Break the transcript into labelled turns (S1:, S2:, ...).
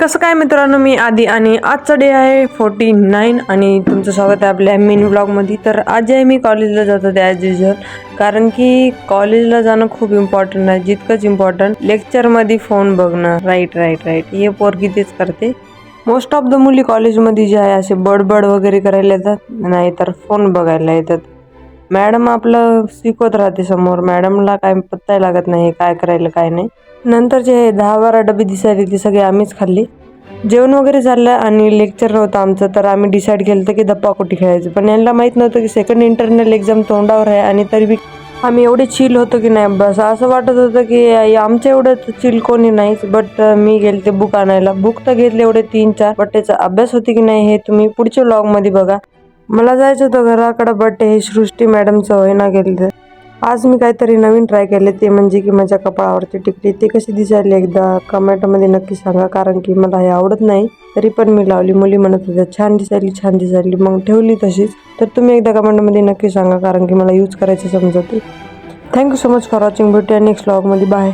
S1: कसं काय मित्रांनो, मी आदी आणि आजचा डे आहे 49 आणि तुमचं स्वागत आहे आपल्या मिनी व्लॉगमध्ये. तर आज आहे मी कॉलेजला जात होते ॲज युजल, कारण की कॉलेजला जाणं खूप इम्पॉर्टंट आहे. जितकंच इम्पॉर्टंट लेक्चरमध्ये फोन बघणं. राईट हे पोरगी तेच करते. मोस्ट ऑफ द मुली कॉलेजमध्ये जे आहे असे बडबड वगैरे करायला येतात, नाहीतर फोन बघायला येतात. मॅडम आपलं शिकवत राहते समोर, मॅडमला काय पत्ता लागत नाही काय करायला काय नाही. नंतर जे 10-12 डबे दिसायले ते सगळे आम्हीच खाल्ले. जेवण वगैरे झालं आणि लेक्चर नव्हतं आमचं, तर आम्ही डिसाईड केलं की धप्पाकुटी खेळायचं. पण यांना माहीत नव्हतं की सेकंड इंटरनल एक्झाम तोंडावर आहे, आणि तरी बी आम्ही एवढे चिल होतो की नाही बस. असं वाटत होतं की आमच्या एवढं चिल कोणी नाहीच. बट मी गेले ते बुक आणायला. बुक तर घेतले एवढे 3-4, बट त्याचा अभ्यास होते की नाही हे तुम्ही पुढच्या व्लॉगमध्ये बघा. मला जायचं होतं घराकडे, बट हे सृष्टी मॅडमचं होईना गेलं. आज मी काहीतरी नवीन ट्राय केले, ते म्हणजे की माझ्या कपाळावरची टिकली. ते कशी दिसायली एकदा कमेंटमध्ये नक्की सांगा, कारण की मला हे आवडत नाही. तरी पण मी लावली. मुली म्हणत होत्या छान दिसायली, मग ठेवली तशीच. तर तुम्ही एकदा कमेंटमध्ये नक्की सांगा, कारण की मला यूज करायचं समजते. Thank you so much for watching. भेटूया नेक्स्ट व्लॉगमध्ये. बाय.